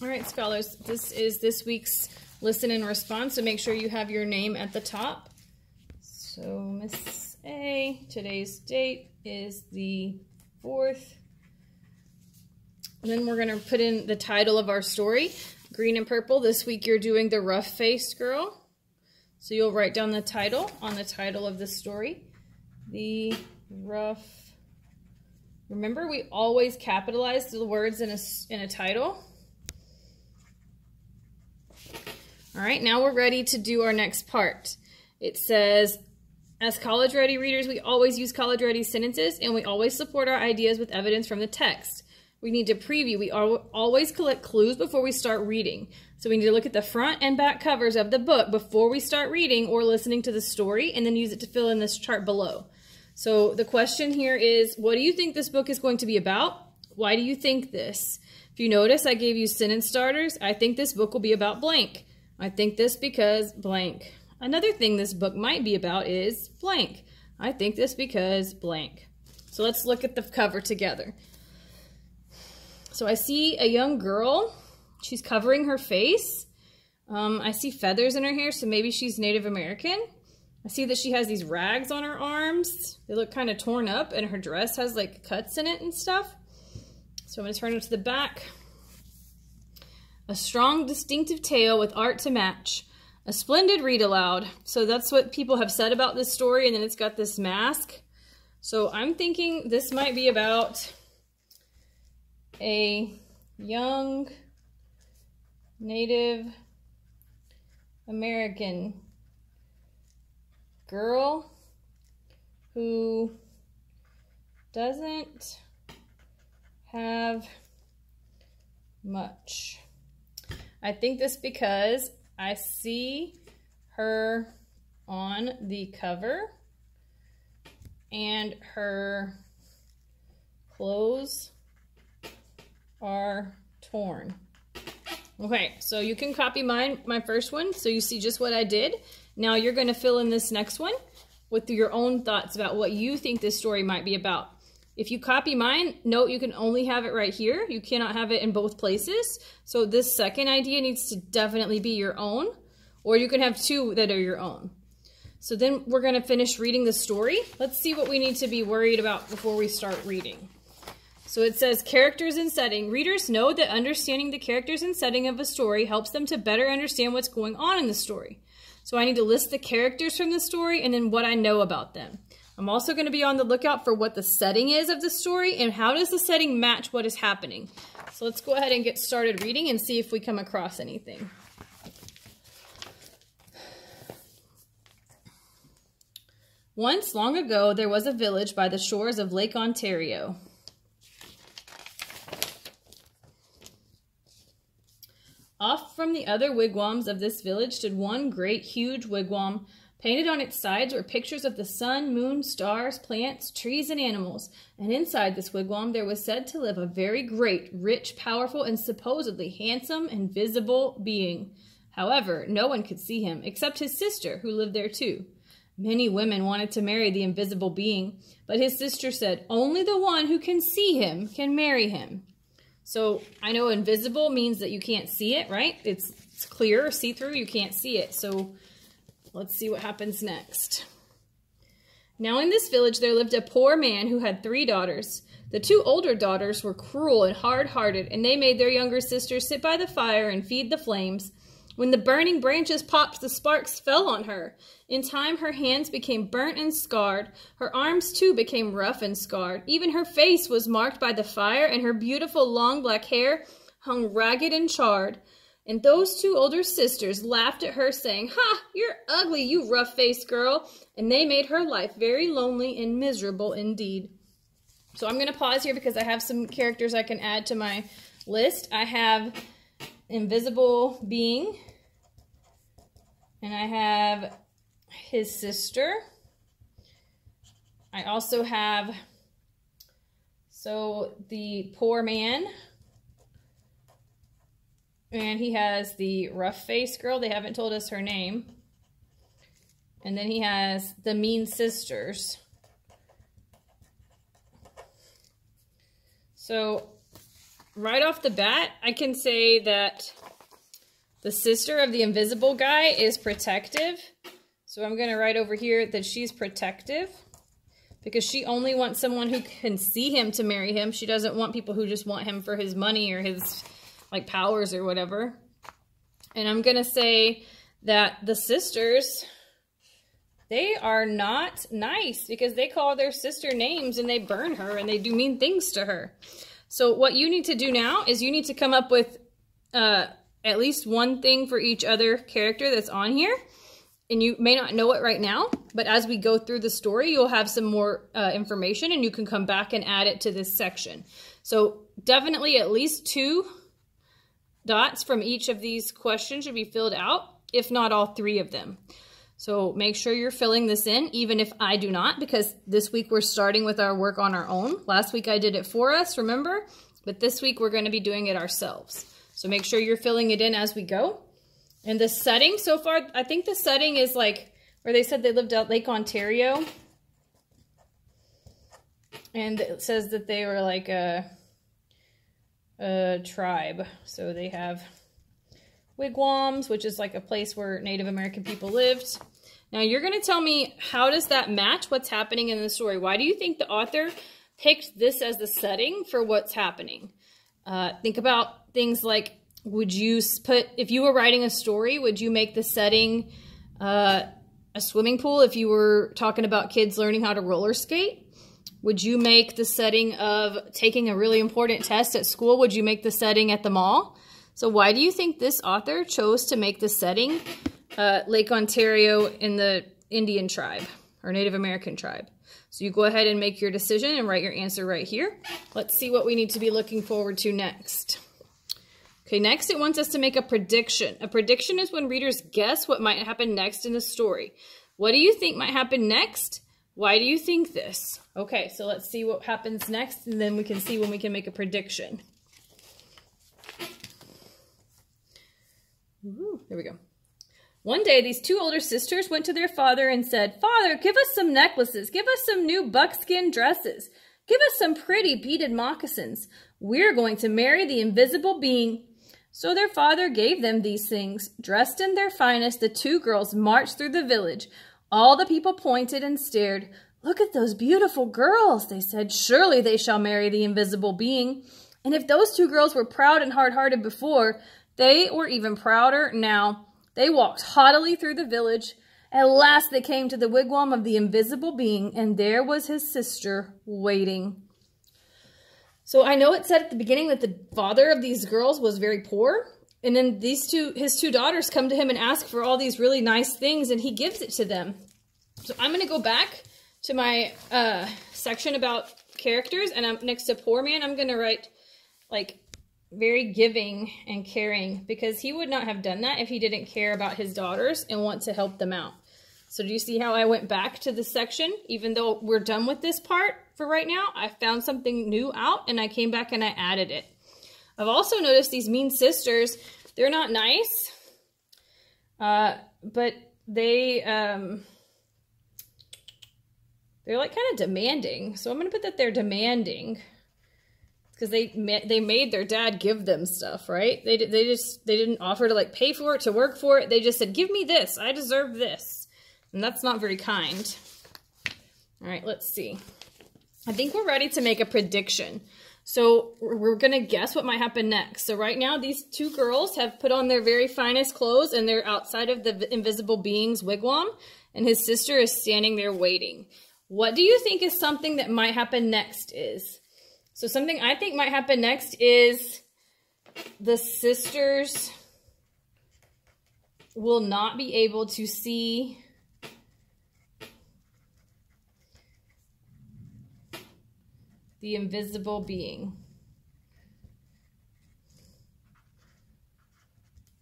All right, scholars, this is this week's listen and response, so make sure you have your name at the top. So, Miss A, today's date is the 4th. And then we're going to put in the title of our story, green and purple. This week you're doing the rough-faced girl. So you'll write down the title on the title of the story. The rough. Remember, we always capitalize the words in a title. All right, now we're ready to do our next part. It says, as college-ready readers, we always use college-ready sentences, and we always support our ideas with evidence from the text. We need to preview. We always collect clues before we start reading. So we need to look at the front and back covers of the book before we start reading or listening to the story, and then use it to fill in this chart below. So the question here is, what do you think this book is going to be about? Why do you think this? If you notice, I gave you sentence starters. I think this book will be about blank. I think this because blank. Another thing this book might be about is blank. I think this because blank. So let's look at the cover together. So I see a young girl. She's covering her face. I see feathers in her hair, so maybe she's Native American. I see that she has these rags on her arms. They look kind of torn up, and her dress has like cuts in it and stuff. So I'm going to turn it to the back. A strong, distinctive tale with art to match. A splendid read aloud. So that's what people have said about this story, and then it's got this mask. So I'm thinking this might be about a young Native American girl who doesn't have much. I think this because I see her on the cover and her clothes are torn. Okay, so you can copy my first one, so you see just what I did. Now you're going to fill in this next one with your own thoughts about what you think this story might be about. If you copy mine, note you can only have it right here. You cannot have it in both places. So this second idea needs to definitely be your own, or you can have two that are your own. So then we're going to finish reading the story. Let's see what we need to be worried about before we start reading. So it says, characters and setting. Readers know that understanding the characters and setting of a story helps them to better understand what's going on in the story. So I need to list the characters from the story and then what I know about them. I'm also going to be on the lookout for what the setting is of the story and how does the setting match what is happening. So let's go ahead and get started reading and see if we come across anything. Once, long ago, there was a village by the shores of Lake Ontario. Off from the other wigwams of this village stood one great, huge wigwam. Painted on its sides were pictures of the sun, moon, stars, plants, trees, and animals. And inside this wigwam there was said to live a very great, rich, powerful, and supposedly handsome, invisible being. However, no one could see him, except his sister, who lived there too. Many women wanted to marry the invisible being, but his sister said, only the one who can see him can marry him. So I know invisible means that you can't see it, right? It's clear or see-through, you can't see it. So let's see what happens next. Now in this village there lived a poor man who had 3 daughters. The 2 older daughters were cruel and hard-hearted, and they made their younger sister sit by the fire and feed the flames. When the burning branches popped, the sparks fell on her. In time, her hands became burnt and scarred. Her arms, too, became rough and scarred. Even her face was marked by the fire, and her beautiful long black hair hung ragged and charred. And those 2 older sisters laughed at her, saying, "Ha! You're ugly, you rough-faced girl!" And they made her life very lonely and miserable indeed. So I'm going to pause here because I have some characters I can add to my list. I have invisible being, and I have his sister. I also have, so the poor man, and he has the rough-faced girl. They haven't told us her name. And then he has the mean sisters. So right off the bat, I can say that the sister of the invisible guy is protective. So I'm going to write over here that she's protective because she only wants someone who can see him to marry him. She doesn't want people who just want him for his money or his like powers or whatever. And I'm going to say that the sisters, they are not nice because they call their sister names and they burn her and they do mean things to her. So what you need to do now is you need to come up with at least one thing for each other character that's on here. And you may not know it right now, but as we go through the story, you'll have some more information and you can come back and add it to this section. So definitely at least 2 dots from each of these questions should be filled out, if not all 3 of them. So make sure you're filling this in, even if I do not, because this week we're starting with our work on our own. Last week I did it for us, remember? But this week we're going to be doing it ourselves. So make sure you're filling it in as we go. And the setting so far, I think the setting is like where they said they lived at Lake Ontario. And it says that they were like a tribe. So they have wigwams, which is like a place where Native American people lived. Now you're going to tell me, how does that match what's happening in the story? Why do you think the author picked this as the setting for what's happening? Think about things like, would you put, if you were writing a story, would you make the setting a swimming pool if you were talking about kids learning how to roller skate? Would you make the setting of taking a really important test at school? Would you make the setting at the mall? So why do you think this author chose to make the setting Lake Ontario in the Indian tribe or Native American tribe? So you go ahead and make your decision and write your answer right here. Let's see what we need to be looking forward to next. Okay, next it wants us to make a prediction. A prediction is when readers guess what might happen next in the story. What do you think might happen next? Why do you think this? Okay, so let's see what happens next, and then we can see when we can make a prediction. There we go. One day, these 2 older sisters went to their father and said, "Father, give us some necklaces. Give us some new buckskin dresses. Give us some pretty beaded moccasins. We're going to marry the invisible being." So their father gave them these things. Dressed in their finest, the 2 girls marched through the village. All the people pointed and stared. "Look at those beautiful girls," they said. "Surely they shall marry the invisible being." And if those 2 girls were proud and hard-hearted before, they were even prouder now. They walked haughtily through the village. At last they came to the wigwam of the invisible being, and there was his sister waiting. So I know it said at the beginning that the father of these girls was very poor. And then his 2 daughters come to him and ask for all these really nice things, and he gives it to them. So I'm going to go back to my section about characters, and next to poor man, I'm going to write like very giving and caring, because he would not have done that if he didn't care about his daughters and want to help them out. So do you see how I went back to this section? Even though we're done with this part for right now, I found something new out and I came back and I added it. I've also noticed these mean sisters, they're not nice, but they're like kind of demanding. So I'm going to put that they're demanding because they made their dad give them stuff, right? They didn't offer to like pay for it, to work for it. They just said, "Give me this. I deserve this." And that's not very kind. All right, let's see. I think we're ready to make a prediction. So we're going to guess what might happen next. So right now, these 2 girls have put on their very finest clothes and they're outside of the invisible being's wigwam, and his sister is standing there waiting. What do you think is something that might happen next is? So something I think might happen next is the sisters will not be able to see the invisible being.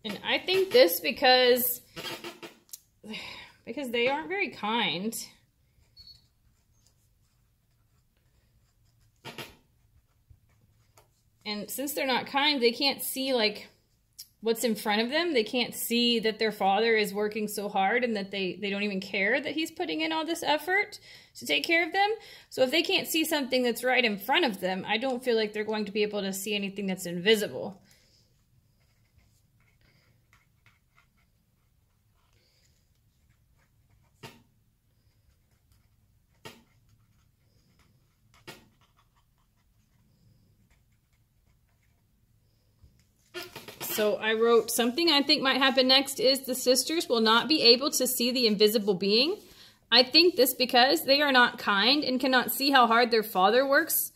And I think this because they aren't very kind. And since they're not kind, they can't see like what's in front of them. They can't see that their father is working so hard and that they don't even care that he's putting in all this effort to take care of them. So if they can't see something that's right in front of them, I don't feel like they're going to be able to see anything that's invisible. So I wrote, something I think might happen next is the sisters will not be able to see the invisible being. I think this because they are not kind and cannot see how hard their father works,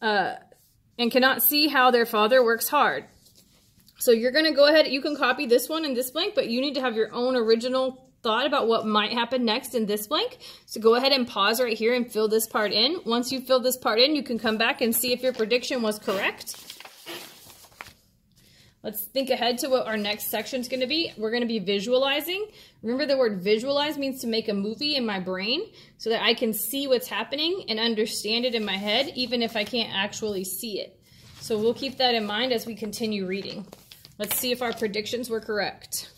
hard. So you're going to go ahead, you can copy this one in this blank, but you need to have your own original thought about what might happen next in this blank. So go ahead and pause right here and fill this part in. Once you fill this part in, you can come back and see if your prediction was correct. Let's think ahead to what our next section is going to be. We're going to be visualizing. Remember, the word visualize means to make a movie in my brain so that I can see what's happening and understand it in my head, even if I can't actually see it. So we'll keep that in mind as we continue reading. Let's see if our predictions were correct.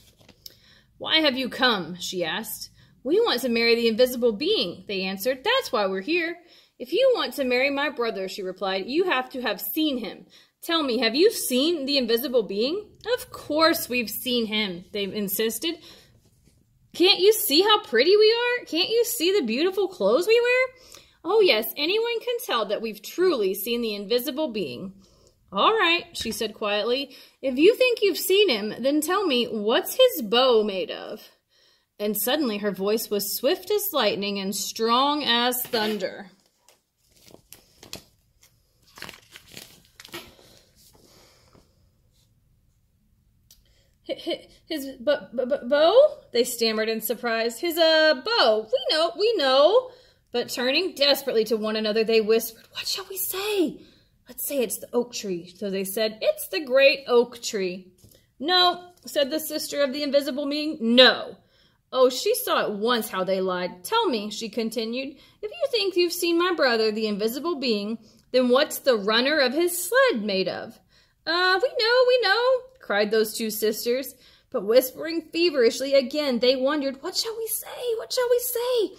"Why have you come?" she asked. "We want to marry the invisible being," they answered. "That's why we're here." "If you want to marry my brother," she replied, "you have to have seen him. Tell me, have you seen the invisible being?" "Of course we've seen him," they insisted. "Can't you see how pretty we are? Can't you see the beautiful clothes we wear?" "Oh yes, anyone can tell that we've truly seen the invisible being." "All right," she said quietly. "If you think you've seen him, then tell me, what's his bow made of?" And suddenly her voice was swift as lightning and strong as thunder. "His bow?" they stammered in surprise. "His bow. We know. But turning desperately to one another, they whispered, "What shall we say?" "Let's say it's the oak tree." So they said, "It's the great oak tree." "No," said the sister of the invisible being. "No." Oh, she saw at once how they lied. "Tell me," she continued, "if you think you've seen my brother, the invisible being, then what's the runner of his sled made of?" We know, cried those two sisters. But whispering feverishly again, they wondered, "What shall we say? What shall we say?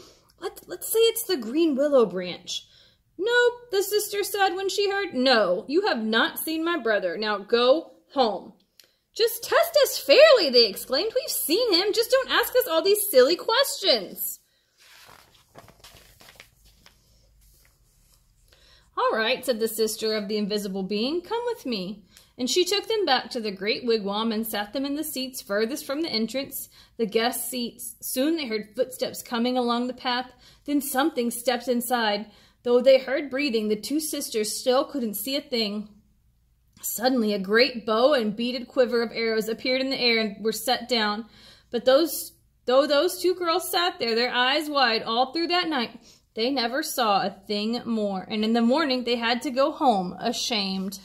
Let's say it's the green willow branch." "No," the sister said when she heard. "No, you have not seen my brother. Now go home." "Just test us fairly," they exclaimed. "We've seen him. Just don't ask us all these silly questions." "All right," said the sister of the invisible being. "Come with me." And she took them back to the great wigwam and sat them in the seats furthest from the entrance, the guest seats. Soon they heard footsteps coming along the path. Then something stepped inside. Though they heard breathing, the two sisters still couldn't see a thing. Suddenly a great bow and beaded quiver of arrows appeared in the air and were set down. But though those two girls sat there, their eyes wide all through that night, they never saw a thing more. And in the morning they had to go home ashamed.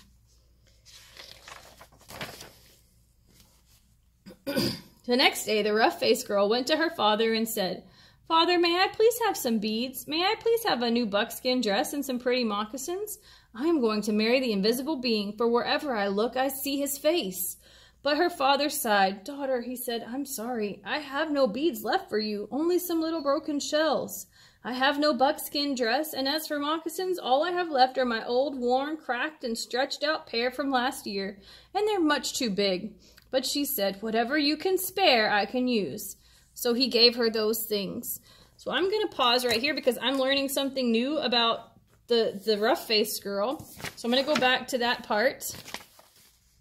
The next day, the rough-faced girl went to her father and said, "Father, may I please have some beads? May I please have a new buckskin dress and some pretty moccasins? I am going to marry the invisible being, for wherever I look, I see his face." But her father sighed. "Daughter," he said, "I'm sorry. I have no beads left for you, only some little broken shells. I have no buckskin dress, and as for moccasins, all I have left are my old, worn, cracked, and stretched-out pair from last year, and they're much too big." But she said, "Whatever you can spare, I can use." So he gave her those things. So I'm going to pause right here because I'm learning something new about the rough-faced girl. So I'm going to go back to that part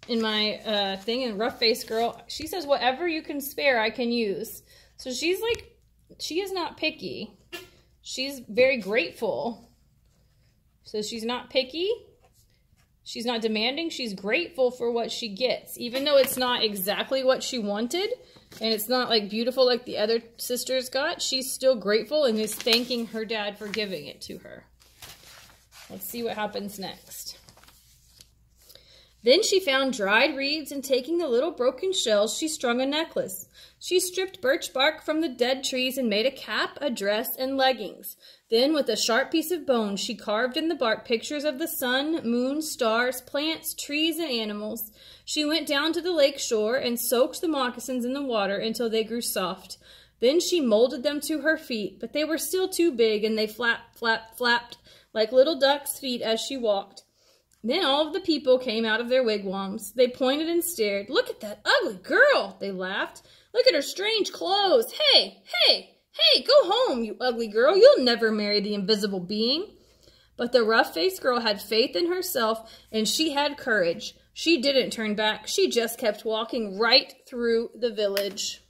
in my thing. And rough-faced girl, she says, "Whatever you can spare, I can use." So she's like, she is not picky. She's very grateful. So she's not picky. She's not demanding. She's grateful for what she gets. Even though it's not exactly what she wanted, and it's not like beautiful like the other sisters got, she's still grateful and is thanking her dad for giving it to her. Let's see what happens next. Then she found dried reeds, and taking the little broken shells, she strung a necklace. She stripped birch bark from the dead trees and made a cap, a dress, and leggings. Then, with a sharp piece of bone, she carved in the bark pictures of the sun, moon, stars, plants, trees, and animals. She went down to the lake shore and soaked the moccasins in the water until they grew soft. Then she molded them to her feet, but they were still too big, and they flapped like little ducks' feet as she walked. Then all of the people came out of their wigwams. They pointed and stared. "Look at that ugly girl," they laughed. "Look at her strange clothes. Hey, go home, you ugly girl. You'll never marry the invisible being." But the rough-faced girl had faith in herself, and she had courage. She didn't turn back. She just kept walking right through the village.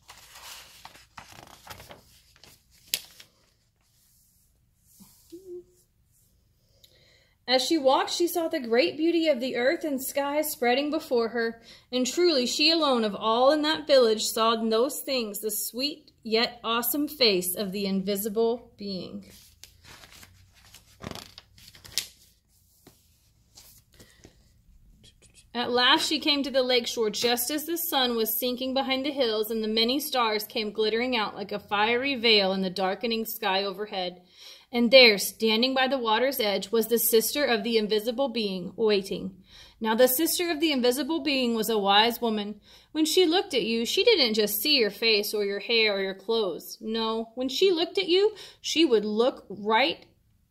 As she walked, she saw the great beauty of the earth and sky spreading before her, and truly she alone of all in that village saw in those things the sweet yet awesome face of the invisible being. At last she came to the lake shore just as the sun was sinking behind the hills, and the many stars came glittering out like a fiery veil in the darkening sky overhead. And there, standing by the water's edge, was the sister of the invisible being, waiting. Now the sister of the invisible being was a wise woman. When she looked at you, she didn't just see your face or your hair or your clothes. No, when she looked at you, she would look right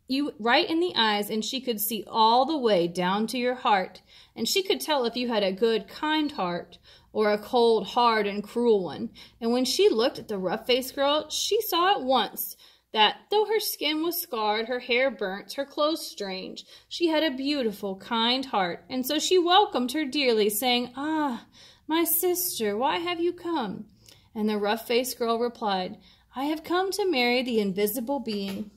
in the eyes, and she could see all the way down to your heart. And she could tell if you had a good, kind heart or a cold, hard, and cruel one. And when she looked at the rough-faced girl, she saw at once that, though her skin was scarred, her hair burnt, her clothes strange, she had a beautiful, kind heart. And so she welcomed her dearly, saying, "Ah, my sister, why have you come?" And the rough-faced girl replied, "I have come to marry the invisible being."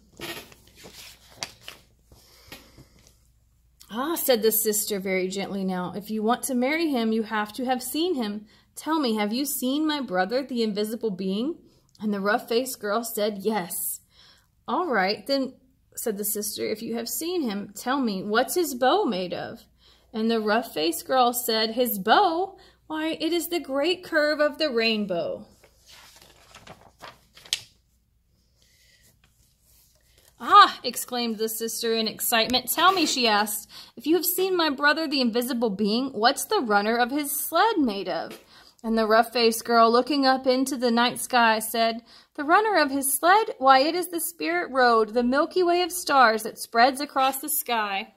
"Ah," said the sister very gently now, "if you want to marry him, you have to have seen him. Tell me, have you seen my brother, the invisible being?" And the rough-faced girl said, "Yes." "All right, then," said the sister, "if you have seen him, tell me, what's his bow made of?" And the rough-faced girl said, "His bow? Why, it is the great curve of the rainbow." "Ah!" exclaimed the sister in excitement. "Tell me," she asked, "if you have seen my brother, the invisible being, what's the runner of his sled made of?" And the rough-faced girl, looking up into the night sky, said, "The runner of his sled? Why, it is the spirit road, the Milky Way of stars that spreads across the sky."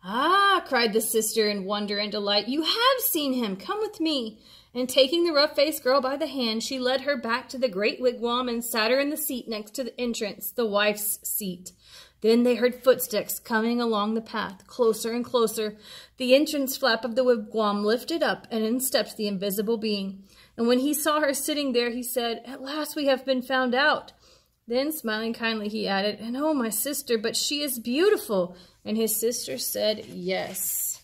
"Ah," cried the sister in wonder and delight, "you have seen him. Come with me." And taking the rough-faced girl by the hand, she led her back to the great wigwam and sat her in the seat next to the entrance, the wife's seat. Then they heard footsteps coming along the path, closer and closer. The entrance flap of the wigwam lifted up, and in stepped the invisible being. And when he saw her sitting there, he said, "At last we have been found out." Then, smiling kindly, he added, "And oh, my sister, but she is beautiful." And his sister said, "Yes."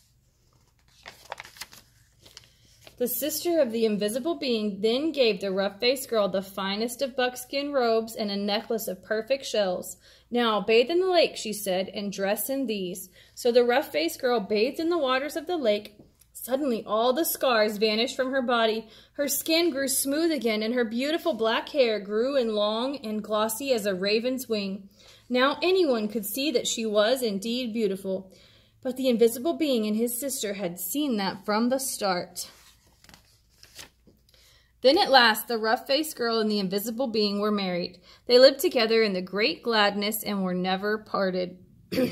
The sister of the invisible being then gave the rough-faced girl the finest of buckskin robes and a necklace of perfect shells. "Now bathe in the lake," she said, "and dress in these." So the rough-faced girl bathed in the waters of the lake. Suddenly all the scars vanished from her body. Her skin grew smooth again, and her beautiful black hair grew in long and glossy as a raven's wing. Now anyone could see that she was indeed beautiful. But the invisible being and his sister had seen that from the start. Then at last the rough-faced girl and the invisible being were married. They lived together in the great gladness and were never parted. All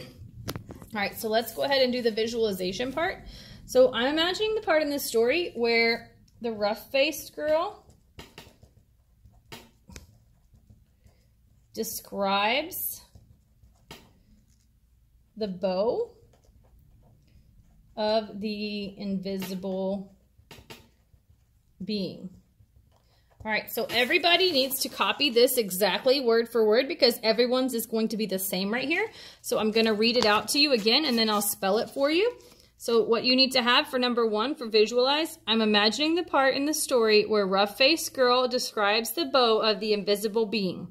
right, so let's go ahead and do the visualization part. So I'm imagining the part in this story where the rough-faced girl describes the bow of the invisible being. All right, so everybody needs to copy this exactly word for word because everyone's is going to be the same right here. So I'm going to read it out to you again, and then I'll spell it for you. So what you need to have for number 1 for visualize, I'm imagining the part in the story where rough-faced girl describes the bow of the invisible being.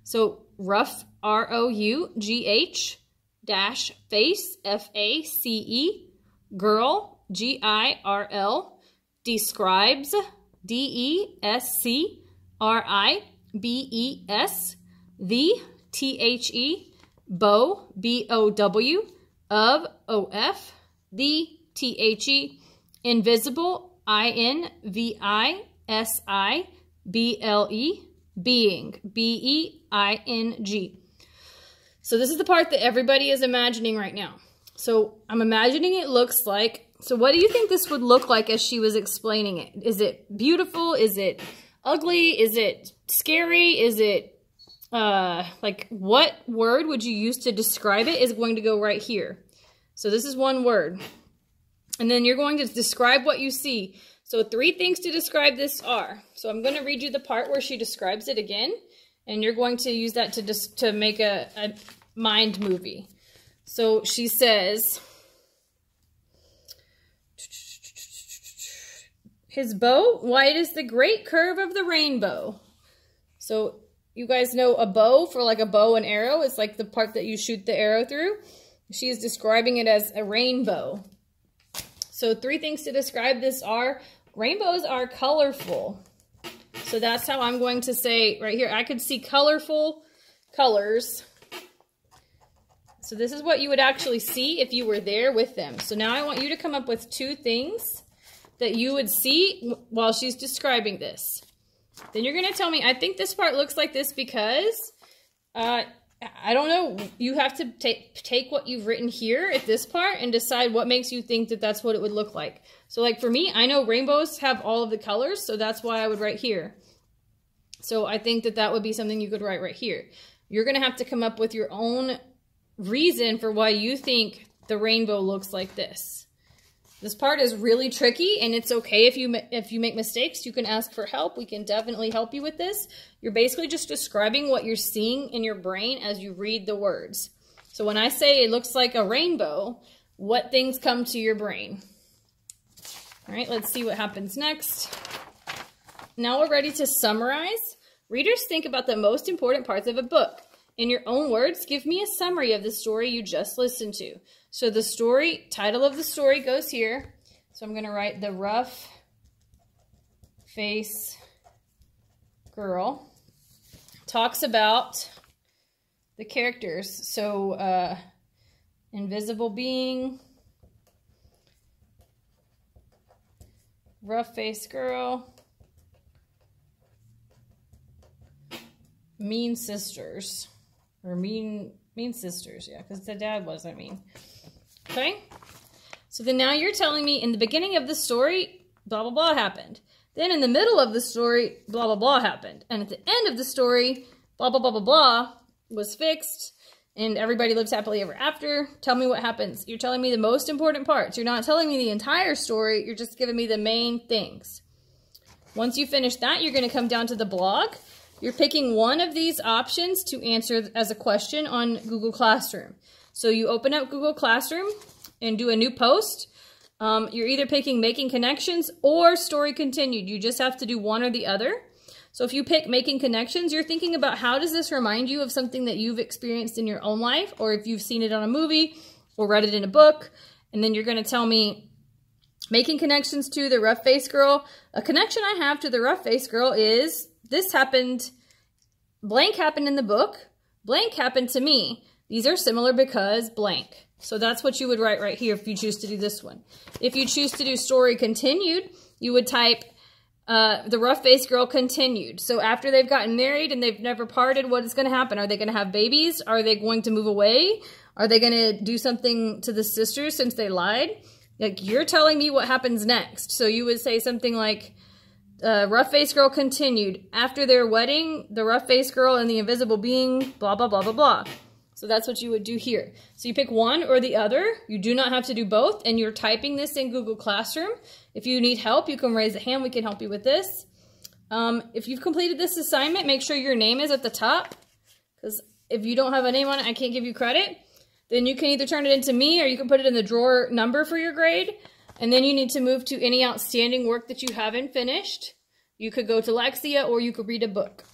So rough, R-O-U-G-H, dash face, F-A-C-E, girl, G-I-R-L, describes, D-E-S-C-R-I-B-E-S, the, T-H-E, bow, B-O-W, of, O-F, the, T-H-E, invisible, I-N-V-I-S-I-B-L-E, being, B-E-I-N-G. So this is the part that everybody is imagining right now. So I'm imagining it looks like, so what do you think this would look like as she was explaining it? Is it beautiful? Is it ugly? Is it scary? Is it, like, what word would you use to describe it is going to go right here. So this is one word. And then you're going to describe what you see. So 3 things to describe this are. So I'm going to read you the part where she describes it again. And you're going to use that to make a mind movie. So she says, his bow, wide as the great curve of the rainbow. So you guys know a bow for like a bow and arrow. It's like the part that you shoot the arrow through. She is describing it as a rainbow. So 3 things to describe this are, rainbows are colorful. So that's how I'm going to say right here. I could see colorful colors. So this is what you would actually see if you were there with them. So now I want you to come up with 2 things that you would see while she's describing this. Then you're going to tell me, I think this part looks like this because, I don't know, you have to take what you've written here at this part and decide what makes you think that that's what it would look like. So like for me, I know rainbows have all of the colors, so that's why I would write here. So I think that that would be something you could write right here. You're going to have to come up with your own reason for why you think the rainbow looks like this. This part is really tricky, and it's okay if you make mistakes. You can ask for help. We can definitely help you with this. You're basically just describing what you're seeing in your brain as you read the words. So when I say it looks like a rainbow, what things come to your brain? All right, let's see what happens next. Now we're ready to summarize. Readers, think about the most important parts of a book. In your own words, give me a summary of the story you just listened to. So the story, title of the story goes here. So I'm going to write The Rough Face Girl. Talks about the characters. So invisible being, rough face girl, mean sisters. Or mean sisters, yeah, because the dad wasn't mean. Okay? So then now you're telling me in the beginning of the story, blah, blah, blah happened. Then in the middle of the story, blah, blah, blah happened. And at the end of the story, blah, blah, blah, blah, blah was fixed. And everybody lives happily ever after. Tell me what happens. You're telling me the most important parts. You're not telling me the entire story. You're just giving me the main things. Once you finish that, you're going to come down to the blog. You're picking one of these options to answer as a question on Google Classroom. So you open up Google Classroom and do a new post. You're either picking Making Connections or Story Continued. You just have to do one or the other. So if you pick Making Connections, you're thinking about how does this remind you of something that you've experienced in your own life, or if you've seen it on a movie or read it in a book. And then you're going to tell me Making Connections to the Rough Face Girl. A connection I have to the Rough Face Girl is this happened, blank happened in the book, blank happened to me. These are similar because blank. So that's what you would write right here if you choose to do this one. If you choose to do Story Continued, you would type the Rough Face Girl Continued. So after they've gotten married and they've never parted, what is going to happen? Are they going to have babies? Are they going to move away? Are they going to do something to the sisters since they lied? Like, you're telling me what happens next. So you would say something like, Rough Face Girl Continued. After their wedding, the Rough Face Girl and the invisible being, blah, blah, blah, blah, blah. So that's what you would do here. So you pick one or the other. You do not have to do both, and you're typing this in Google Classroom. If you need help, you can raise a hand. We can help you with this. If you've completed this assignment, make sure your name is at the top, because if you don't have a name on it, I can't give you credit. Then you can either turn it into me, or you can put it in the drawer number for your grade. And then you need to move to any outstanding work that you haven't finished. You could go to Lexia, or you could read a book.